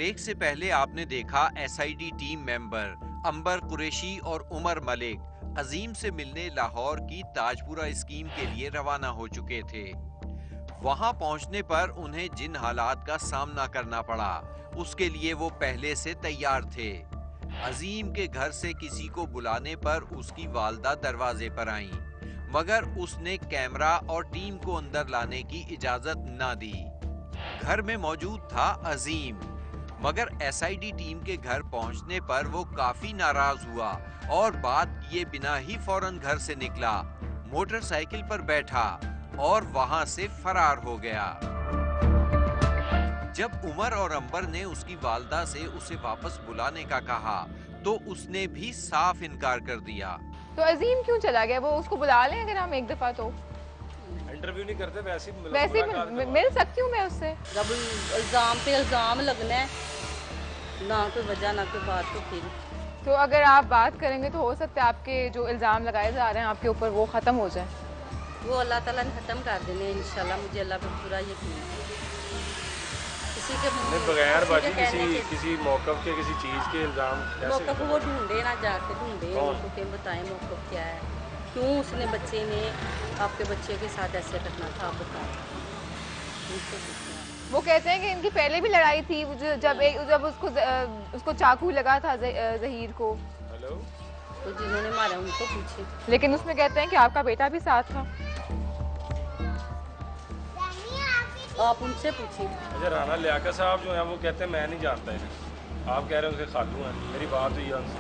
Break से पहले आपने देखा एसआईडी टीम मेंबर अंबर कुरैशी और उमर मलिक अजीम से मिलने लाहौर की ताजपुरा स्कीम के लिए रवाना हो चुके थे। वहां पहुंचने पर उन्हें जिन हालात का सामना करना पड़ा उसके लिए वो पहले से तैयार थे। अजीम के घर से किसी को बुलाने पर उसकी वालदा दरवाजे पर आईं, मगर उसने कैमरा और टीम को अंदर लाने की इजाजत ना दी। घर में मौजूद था अजीम, मगर एसआईडी टीम के घर पहुंचने पर वो काफी नाराज हुआ और बात किए बिना ही फौरन घर से निकला, मोटरसाइकिल पर बैठा और वहां से फरार हो गया। जब उमर और अंबर ने उसकी वालदा से उसे वापस बुलाने का कहा तो उसने भी साफ इनकार कर दिया। तो अजीम क्यों चला गया? वो उसको बुला लें अगर हम एक दफा तो इंटरव्यू नहीं करते, वैसे मिल सकती हूँ मैं उससे। जब इल्जाम पे इल्जाम लगना है, ना कोई वजह ना कोई बात, तो फिर तो अगर आप बात करेंगे तो हो सकता है आपके जो इल्जाम लगाए जा रहे हैं आपके ऊपर वो खत्म हो जाए। वो अल्लाह ताला ने खत्म कर देने इंशाल्लाह। मुझे अल्लाह पे पूरा यकीन है। किसी के बगैर बाजी किसी मौकफ के किसी चीज़ के इल्जाम मौकफ वो ढूंढे ना, जाके ढूंढे उनको, फिर बताएं मौकफ क्या है, क्यों उसने बच्चे ने आपके बच्चे के साथ ऐसे करना था, आप बताएं। वो कहते हैं कि इनकी पहले भी लड़ाई थी जब उसको चाकू लगा था जहीर को। हेलो, तो जिन्होंने मारा उनको पूछे, लेकिन उसमें कहते हैं कि आपका बेटा भी साथ था। आप उनसे पूछिए। अच्छा, राना लियाकत साहब जो हैं वो कहते हैं मैं नहीं जानता इन्हें, आप कह रहे हो उसके खालू हैं, मेरी बात हुई है उनसे।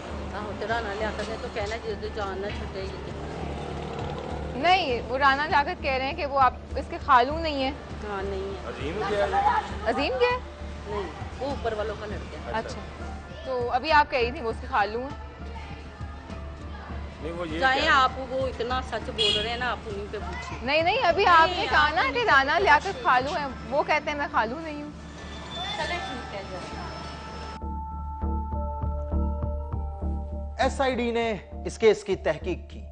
तो राना लियाकत ने तो कहना जो जानना छुटे। नहीं, वो राना लियाकत कह रहे हैं कि वो आप इसके खालू नहीं है। हाँ, नहीं है। अजीम क्या है? अजीम क्या है? नहीं, वो ऊपर वालों का लड़का है। अच्छा, तो अभी आप कह रही थी वो उसके खालू हैं। नहीं, वो ये चाहे आप वो इतना सच बोल रहे हैं ना, आप उन्हीं पे पूछिए। नहीं, अभी आपने कहा ना कि राना लियाकत खालू है, वो कहते हैं मैं खालू नहीं हूँ। चले ठीक है। एसआईडी ने इस केस की तहकीक की।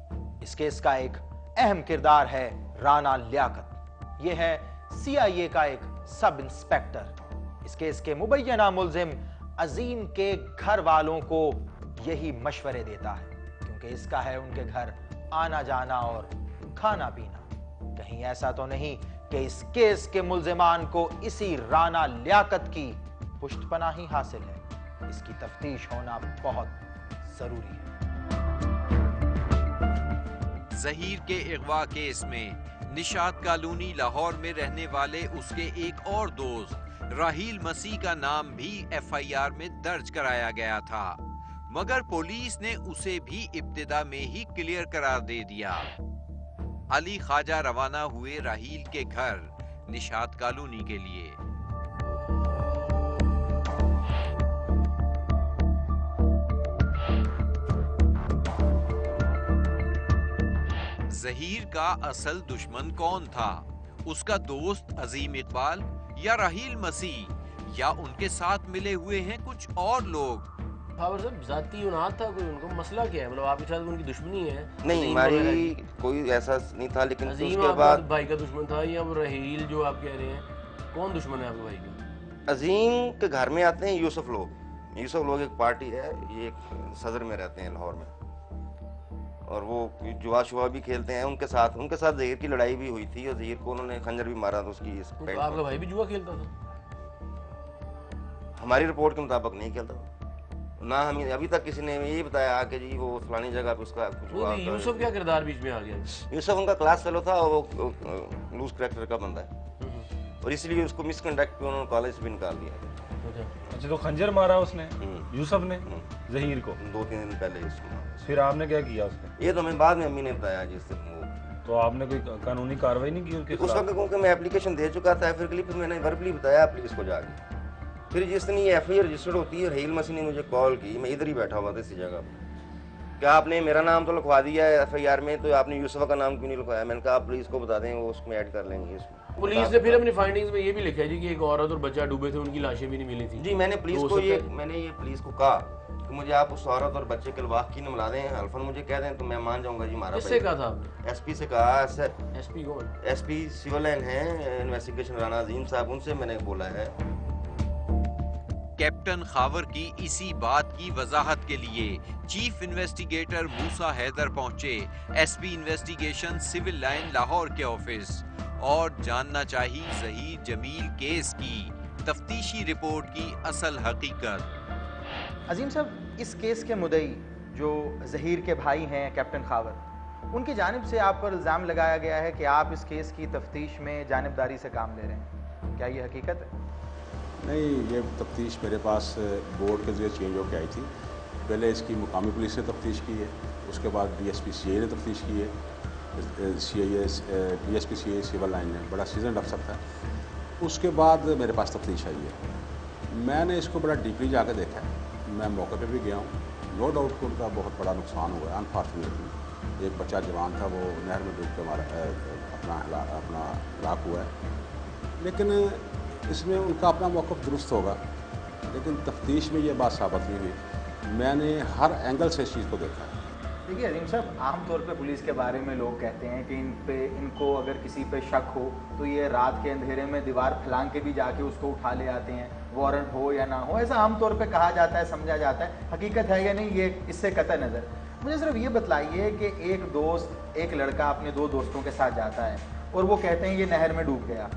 इस केस का एक अहम किरदार है राना लियाकत। यह है सीआईए का एक सब इंस्पेक्टर। इस केस के मुबैना मुलजिम अजीम के घर वालों को यही मशवरे देता है, क्योंकि इसका है उनके घर आना जाना और खाना पीना। कहीं ऐसा तो नहीं कि इस केस के मुलजिमान को इसी राना लियाकत की पुष्टपनाही हासिल है। इसकी तफ्तीश होना बहुत जरूरी है। जहीर के अगवा केस में निशात कॉलोनी लाहौर में रहने वाले उसके एक और दोस्त राहील मसीह का नाम भी एफआईआर में दर्ज कराया गया था, मगर पुलिस ने उसे भी इब्तिदा में ही क्लियर करार दे दिया। अली ख्वाजा रवाना हुए राहील के घर निशात कॉलोनी के लिए। जहीर का असल दुश्मन कौन था? उसका दोस्त अजीम इकबाल या राहील मसीह, या उनके साथ मिले हुए हैं कुछ और लोग? साहब जाती युनात था कोई, उनको मसला क्या है? मतलब आपके साथ उनकी दुश्मनी है? नहीं, हमारी कोई ऐसा नहीं था, लेकिन अजीम उसके बाद भाई का दुश्मन था, या वो राहील जो आप कह रहे हैं, कौन दुश्मन है आपके भाई का? अजीम के घर में आते हैं यूसुफ लोग। यूसुफ लोग एक पार्टी है, ये एक सदर में रहते हैं लाहौर में, और वो जुआ शुआ भी खेलते हैं। उनके साथ जहीर की लड़ाई भी हुई थी और जहीर को उन्होंने खंजर भी मारा था उसकी। तो आपका भाई भी जुआ खेलता था? हमारी रिपोर्ट के मुताबिक नहीं खेलता ना। हमें अभी तक किसी ने यही बताया कि जी वो फलानी जगह पे उसका कुछ हुआ। यूसुफ क्या किरदार बीच में आ गया? यूसुफ उनका क्लास फेलो था, वो लूज करैक्टर का बंदा है, और इसलिए उसको मिसकंडक्ट पे उन्होंने कॉलेज से भी निकाल दिया। अच्छा, तो खंजर मारा उसने यूसुफ ने जहीर को 2-3 दिन पहले इसको। फिर आपने क्या किया उसको? ये तो हमें बाद में अम्मी ने बताया जिससे तो आपने कोई कानूनी कार्रवाई नहीं की उनके उस वक्त? क्योंकि मैं एप्लीकेशन दे चुका था, फिर मैंने वर्बली बताया पुलिस को जाके। फिर जिस दिन ये एफआईआर रजिस्टर्ड होती है, राहील मसीह ने मुझे कॉल की, मैं इधर ही बैठा हुआ था इसी जगह पर, क्या आपने मेरा नाम तो लिखवा दिया है एफआईआर में, तो आपने यूसुफ का नाम क्यों नहीं लिखवाया? मैंने कहा आप पुलिस को बता दें, वो उसमें ऐड कर लेंगे इसमें। पुलिस ने फिर अपनी फाइंडिंग्स में ये भी लिखा है जी कि एक औरत और बच्चा डूबे थे, उनकी लाशें भी नहीं मिली थी। जी, मैंने पुलिस को कहा कि मुझे आप उस औरत और बच्चे के वाक़ई मिला दें, अल्फन मुझे कह दें, तो मैं मान जाऊंगा जी। मारा किससे कहा था आपने? एसपी से कहा। एसपी कौन? एसपी सिविल लाइन है, इन्वेस्टिगेशन राना अजीम साहब, उनसे मैंने बोला है। कैप्टन खावर की इसी बात की वजाहत के लिए चीफ इन्वेस्टिगेटर मूसा हैदर पहुंचे SP investigation civil line Lahore के ऑफिस और जानना चाहिए ज़हीर जमील केस की तफ्तीशी रिपोर्ट की असल हकीकत। अजीम साहब, इस केस के मुद्दई जो ज़हीर के भाई हैं कैप्टन खावर, उनकी जानिब से आप पर इल्ज़ाम लगाया गया है कि आप इस केस की तफ्तीश में जानिबदारी से काम ले रहे हैं, क्या ये हकीकत है? नहीं, ये तफ्तीश मेरे पास बोर्ड के ज़रिए चेंज होकर आई थी। पहले इसकी मुकामी पुलिस ने तफ्तीश की है, उसके बाद DSP CA ने तफ्तीश की है। DSP CA सिविल लाइन ने, बड़ा सीजन अफसर था। उसके बाद मेरे पास तफ्तीश आई है। मैंने इसको बड़ा डीपली जाकर देखा है। मैं मौके पे भी गया हूँ। नो डाउट कि उनका बहुत बड़ा नुकसान हुआ है। अनफॉर्चुनेटली एक बच्चा जवान था, वो नहर में डूब के अपना हलाक हुआ है। लेकिन इसमें उनका अपना मौक़िफ़ दुरुस्त होगा, लेकिन तफ्तीश में ये बात साबित नहीं हुई। मैंने हर एंगल से इस चीज़ को देखा है। देखिए अजीम साहब, आमतौर पे पुलिस के बारे में लोग कहते हैं कि इनको अगर किसी पे शक हो तो ये रात के अंधेरे में दीवार फलांग के भी जाके उसको उठा ले आते हैं, वारंट हो या ना हो। ऐसा आमतौर पे कहा जाता है, समझा जाता है। हकीकत है या नहीं, ये इससे कतई नज़र। मुझे सिर्फ ये बतलाइए कि एक दोस्त, एक लड़का अपने दो दोस्तों के साथ जाता है और वो कहते हैं ये नहर में डूब गया,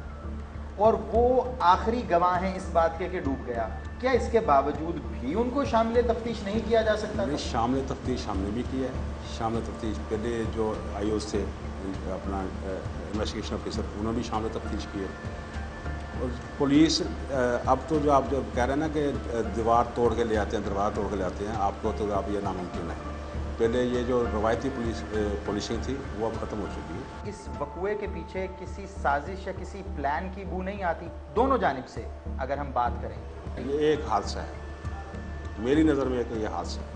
और वो आखिरी गवाह हैं इस बात के कि डूब गया, क्या इसके बावजूद भी उनको शामिल तफ्तीश नहीं किया जा सकता? नहीं, शामिल तफ्तीश हमने भी किया है। शामिल तफ्तीश पहले जो IOs थे, अपना इन्वेस्टिगेशन ऑफिसर, उन्होंने भी शामिल तफ्तीश की है। और पुलिस अब तो जो आप जो कह रहे हैं ना कि दीवार तोड़ के ले आते हैं, दरवाज़ा तोड़ के ले आते हैं, आपको तो अब ये नामुमकिन है। पहले ये जो रवायती पुलिसिंग थी वो अब ख़त्म हो चुकी है। इस वक़्वे के पीछे किसी साजिश या किसी प्लान की बू नहीं आती दोनों जानिब से, अगर हम बात करें? ये एक हादसा है, मेरी नज़र में कि ये हादसा है।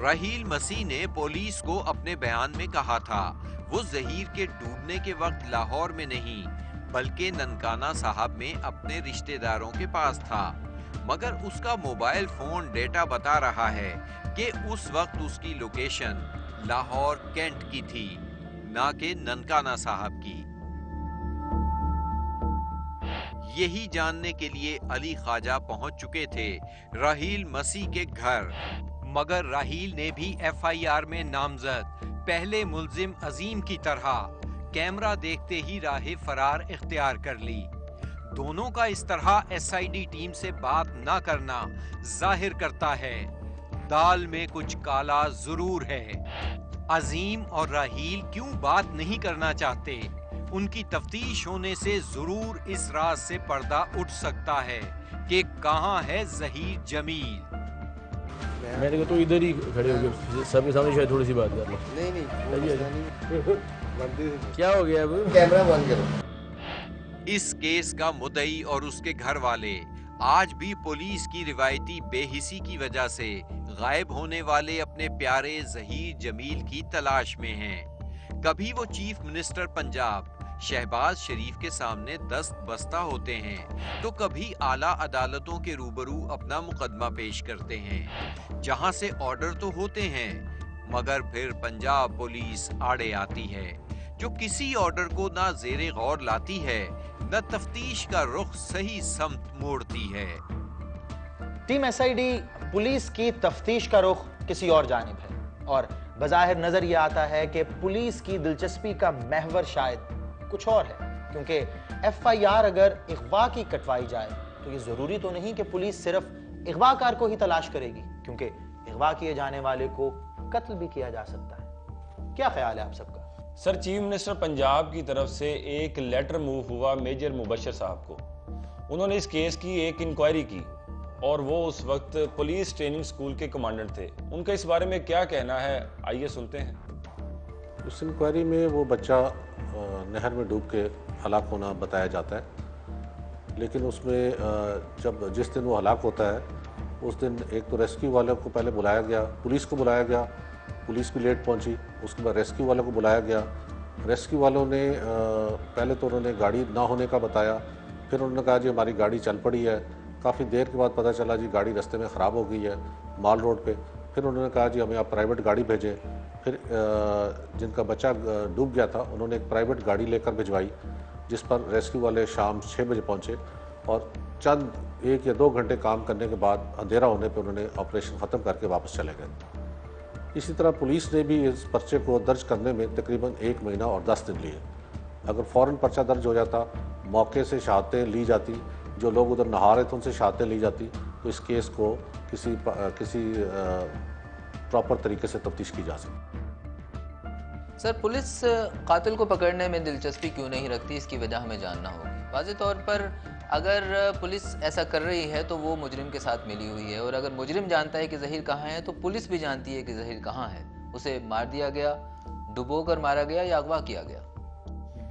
राहील मसीह ने पुलिस को अपने बयान में कहा था वो ज़हीर के डूबने के वक्त लाहौर में नहीं बल्कि ननकाना साहब में अपने रिश्तेदारों के पास था, मगर उसका मोबाइल फोन डेटा बता रहा है कि उस वक्त उसकी लोकेशन लाहौर कैंट की थी, ना कि ननकाना साहब की। यही जानने के लिए अली ख्वाजा पहुंच चुके थे राहील मसीह के घर, मगर राहील ने भी FIR में नामजद पहले मुल्जिम अजीम की तरह कैमरा देखते ही राह फरार इख्तियार कर ली। दोनों का इस तरह SID टीम से बात ना करना जाहिर करता है दाल में कुछ काला जरूर है। अजीम और राहील क्यों बात नहीं करना चाहते? उनकी तफ्तीश होने से जरूर इस राज से पर्दा उठ सकता है कि कहां है ज़हीर जमील। मैंने कहा तो इधर ही खड़े हो गए, सबके सामने शायद थोड़ी सी बात कर लो। नहीं क्या हो गया अब? कैमरा बंद करो। इस केस का मुद्दई और उसके घर वाले आज भी पुलिस की रिवायती बेहिसी की वजह से गायब होने वाले अपने प्यारे ज़हीर जमील की तलाश में हैं। कभी वो चीफ मिनिस्टर पंजाब शहबाज शरीफ के सामने दस्त बस्ता होते हैं, तो कभी आला अदालतों के रूबरू अपना मुकदमा पेश करते हैं, जहां से ऑर्डर तो होते हैं मगर फिर पंजाब पुलिस आड़े आती है, जो किसी ऑर्डर को ना जेरे गौर लाती है न तफ्तीश का रुख सही समत मोड़ती है। टीम SID पुलिस की तफ्तीश का रुख किसी और जानिब है और बज़ाहिर नजर यह आता है कि पुलिस की दिलचस्पी का महवर शायद कुछ और है, क्योंकि FIR अगर अगवा की कटवाई जाए तो ये जरूरी तो नहीं कि पुलिस सिर्फ अगवाकार को ही तलाश करेगी, क्योंकि अगवा किए जाने वाले को कत्ल भी किया जा सकता है। क्या ख्याल है आप सबका? सर, चीफ मिनिस्टर पंजाब की तरफ से एक लेटर मूव हुआ मेजर मुबशर साहब को। उन्होंने इस केस की एक इंक्वायरी की और वो उस वक्त पुलिस ट्रेनिंग स्कूल के कमांडेंट थे। उनका इस बारे में क्या कहना है, आइए सुनते हैं। उस इंक्वायरी में वो बच्चा नहर में डूब के हलाक होना बताया जाता है, लेकिन उसमें जिस दिन वो हलाक होता है उस दिन एक तो रेस्क्यू वालों को पहले बुलाया गया, पुलिस को बुलाया गया, पुलिस भी लेट पहुंची, उसके बाद रेस्क्यू वालों को बुलाया गया। रेस्क्यू वालों ने पहले तो उन्होंने गाड़ी ना होने का बताया, फिर उन्होंने कहा जी हमारी गाड़ी चल पड़ी है। काफ़ी देर के बाद पता चला जी गाड़ी रास्ते में ख़राब हो गई है माल रोड पे। फिर उन्होंने कहा जी हमें आप प्राइवेट गाड़ी भेजें। फिर जिनका बच्चा डूब गया था उन्होंने एक प्राइवेट गाड़ी लेकर भिजवाई जिस पर रेस्क्यू वाले शाम 6 बजे पहुंचे और चंद 1 या 2 घंटे काम करने के बाद अंधेरा होने पर उन्होंने ऑपरेशन ख़त्म करके वापस चले गए। इसी तरह पुलिस ने भी इस पर्चे को दर्ज करने में तकरीबन 1 महीना और 10 दिन लिए। अगर फ़ौरन पर्चा दर्ज हो जाता, मौके से शहादतें ली जाती, जो लोग उधर नहा रहे थे उनसे शहादतें ली जाती, तो इस केस को किसी प्रॉपर तरीके से तफ्तीश की जा सकती। सर, पुलिस कातिल को पकड़ने में दिलचस्पी क्यों नहीं रखती, इसकी वजह हमें जानना होगी। वाज़े तौर पर अगर पुलिस ऐसा कर रही है तो वो मुजरिम के साथ मिली हुई है, और अगर मुजरिम जानता है कि ज़हीर कहाँ है तो पुलिस भी जानती है कि ज़हीर कहाँ है। उसे मार दिया गया, डुबो कर मारा गया या अगवा किया गया।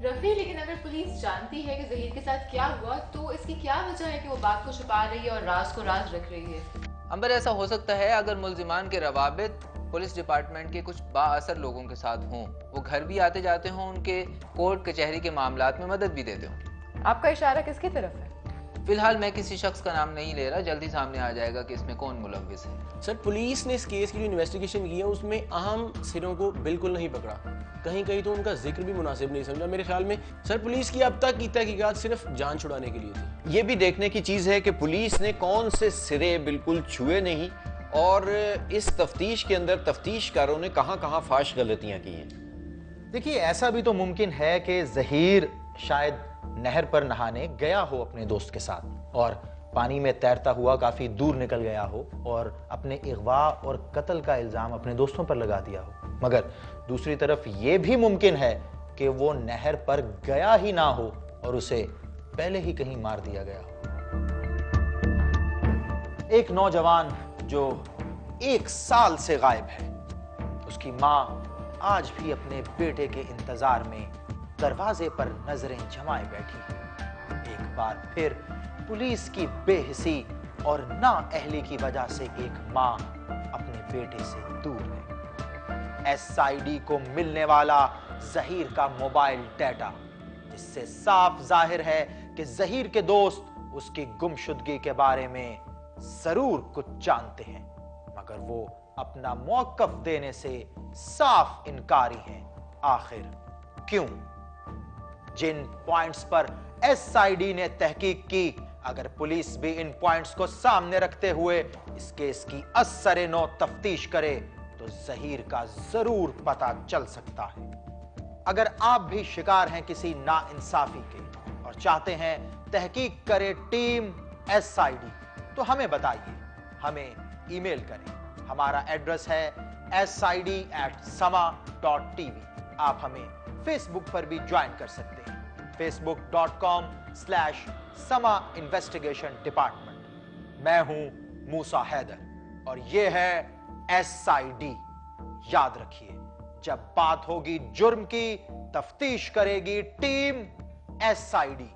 रफ़ी, लेकिन अगर पुलिस जानती है कि ज़हीर के साथ क्या हुआ तो इसकी क्या वजह है कि वो बात को छुपा रही है और राज को राज रख रही है? अंबर, ऐसा हो सकता है अगर मुल्जिमान के रवाबित पुलिस डिपार्टमेंट के कुछ बाअसर लोगों के साथ हों, वो घर भी आते जाते हों, उनके कोर्ट कचहरी के मामलात में मदद भी देते हों। आपका इशारा किसकी तरफ है? फिलहाल मैं किसी शख्स का नाम नहीं ले रहा, जल्दी सामने आ जाएगा कि इसमें कौन मुलव्विस है। सर, पुलिस ने इस केस की जो इन्वेस्टिगेशन की है उसमें अहम सिरों को बिल्कुल नहीं पकड़ा, कहीं कहीं तो उनका जिक्र भी मुनासिब नहीं समझा। मेरे ख्याल में सर पुलिस की अब तक की तहकीकात सिर्फ जान छुड़ाने के लिए थी। ये भी देखने की चीज़ है कि पुलिस ने कौन से सिरे बिल्कुल छुए नहीं और इस तफ्तीश के अंदर तफ्तीशकारों ने कहां फाश गलतियां की हैं। देखिए, ऐसा भी तो मुमकिन है कि ज़हीर शायद नहर पर नहाने गया हो अपने दोस्त के साथ और पानी में तैरता हुआ काफ़ी दूर निकल गया हो और अपने अगवा और कत्ल का इल्ज़ाम अपने दोस्तों पर लगा दिया हो। मगर दूसरी तरफ ये भी मुमकिन है कि वो नहर पर गया ही ना हो और उसे पहले ही कहीं मार दिया गया हो। एक नौजवान जो 1 साल से गायब है, उसकी माँ आज भी अपने बेटे के इंतजार में दरवाजे पर नजरें जमाए बैठी है। एक बार फिर पुलिस की बेहिसी और नाअहली की वजह से एक माँ अपने बेटे से दूर है। एसआईडी को मिलने वाला ज़हीर का मोबाइल डाटा, जिससे साफ जाहिर है कि ज़हीर के दोस्त उसकी गुमशुदगी के बारे में जरूर कुछ जानते हैं, मगर वो अपना मौकफ देने से साफ इनकारी हैं। आखिर क्यों? जिन पॉइंट्स पर एसआईडी ने तहकीक की, अगर पुलिस भी इन पॉइंट्स को सामने रखते हुए इस केस की असर-ए-नौ तफ्तीश करे तो ज़हीर का जरूर पता चल सकता है। अगर आप भी शिकार हैं किसी नाइंसाफी के और चाहते हैं तहकीक करे टीम एसआईडी, तो हमें बताइए, हमें ईमेल करें। हमारा एड्रेस है sid@sama.tv। आप हमें फेसबुक पर भी ज्वाइन कर सकते हैं, facebook.com/sama investigation department। मैं हूं मूसा हैदर और ये है एसआईडी। याद रखिए, जब बात होगी जुर्म की, तफ्तीश करेगी टीम एसआईडी।